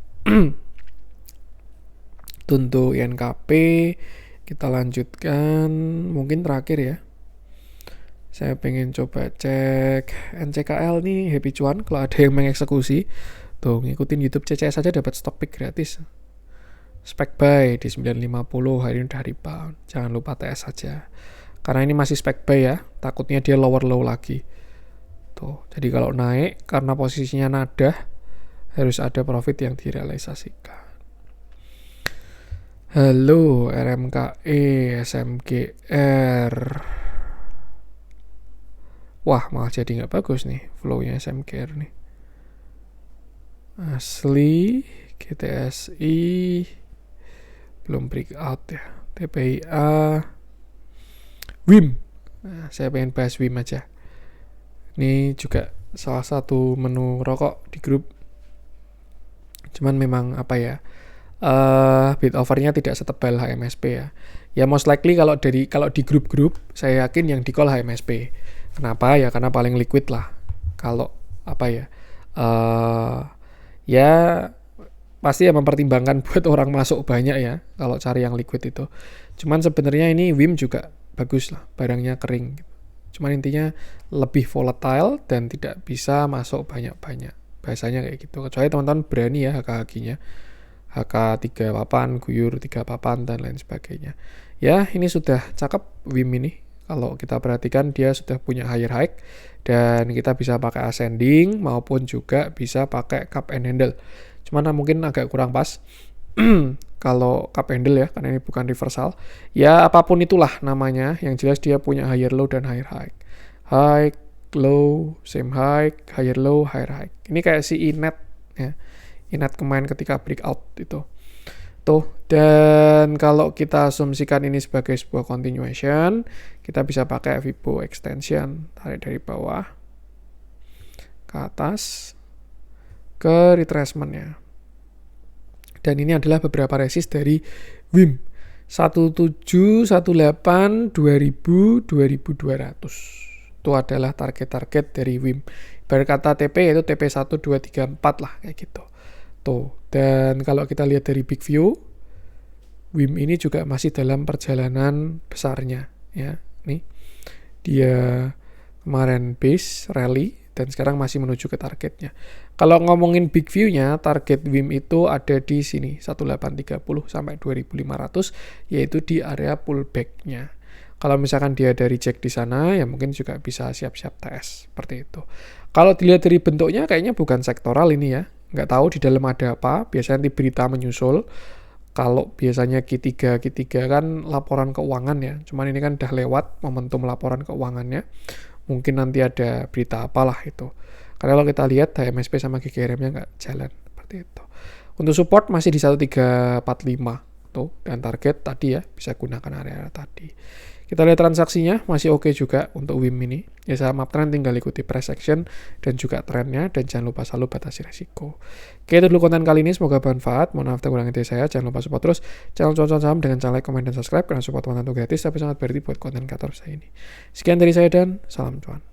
Untuk INKP kita lanjutkan mungkin terakhir ya. Saya pengen coba cek NCKL nih, Happy Cuan kalau ada yang mengeksekusi. Tuh, ngikutin YouTube CCS aja dapat stock pick gratis. Spec buy di 950 hari ini udah rebound. Jangan lupa TS saja. Karena ini masih spec buy ya, takutnya dia lower low lagi. Tuh, jadi kalau naik karena posisinya nadah harus ada profit yang direalisasikan. Halo RMKE, SMGR. Wah, malah jadi nggak bagus nih flow-nya SMGR nih. Asli, GTSI belum breakout ya. TPIA, WIM. Nah, saya pengen bahas WIM aja. Ini juga salah satu menu rokok di grup. Cuman memang apa ya? Bid overnya tidak setebal HMSP ya. Ya most likely kalau di grup-grup saya yakin yang di call HMSP. Kenapa? Ya karena paling liquid lah. Kalau apa ya? Ya pasti ya mempertimbangkan buat orang masuk banyak ya kalau cari yang liquid itu. Cuman sebenarnya ini WIM juga bagus lah, barangnya kering. Cuman intinya lebih volatile dan tidak bisa masuk banyak-banyak. Bahasanya kayak gitu. Kecuali teman-teman berani ya HK-HQ-nya. HK 3 papan, guyur 3 papan, dan lain sebagainya. Ya, ini sudah cakep WIM ini. Kalau kita perhatikan dia sudah punya higher high dan kita bisa pakai ascending maupun juga bisa pakai cup and handle. Cuman mungkin agak kurang pas kalau cup handle ya, karena ini bukan reversal. Ya, apapun itulah namanya, yang jelas dia punya higher low dan higher high. High, low, same high, higher low, higher high. Ini kayak si Inet ya. inat kemarin ketika breakout itu. Tuh, dan kalau kita asumsikan ini sebagai sebuah continuation, kita bisa pakai Fibo extension, tarik dari bawah ke atas ke retracement-nya. Dan ini adalah beberapa resist dari WIM 17, 18, 2000, 2200. Itu adalah target-target dari WIM. Berkata TP yaitu TP 1, 2, 3, 4 lah kayak gitu. Tuh, dan kalau kita lihat dari big view, WIM ini juga masih dalam perjalanan besarnya ya. Nih. Dia kemarin base rally dan sekarang masih menuju ke targetnya. Kalau ngomongin big view-nya, target WIM itu ada di sini 1830 sampai 2500 yaitu di area pullback-nya. Kalau misalkan dia ada reject di sana, ya mungkin juga bisa siap-siap TS seperti itu. Kalau dilihat dari bentuknya kayaknya bukan sektoral ini ya. Nggak tahu di dalam ada apa, biasanya nanti berita menyusul. Kalau biasanya Q3 kan laporan keuangan ya, cuman ini kan udah lewat momentum laporan keuangannya. Mungkin nanti ada berita apalah itu. Karena kalau kita lihat HMSP sama GGRM-nya nggak jalan seperti itu. Untuk support masih di 1345 tuh, dan target tadi ya bisa gunakan area tadi. Kita lihat transaksinya masih oke juga untuk WIM ini. Ya saham uptrend tinggal ikuti price action dan juga trennya, dan jangan lupa selalu batasi resiko. Oke, itu dulu konten kali ini, semoga bermanfaat. Mohon maaf terkurang dari saya. Jangan lupa support terus channel Cuan Saham dengan cara like, komen, dan subscribe karena support konten itu gratis tapi sangat berarti buat konten kreator saya ini. Sekian dari saya dan salam cuan.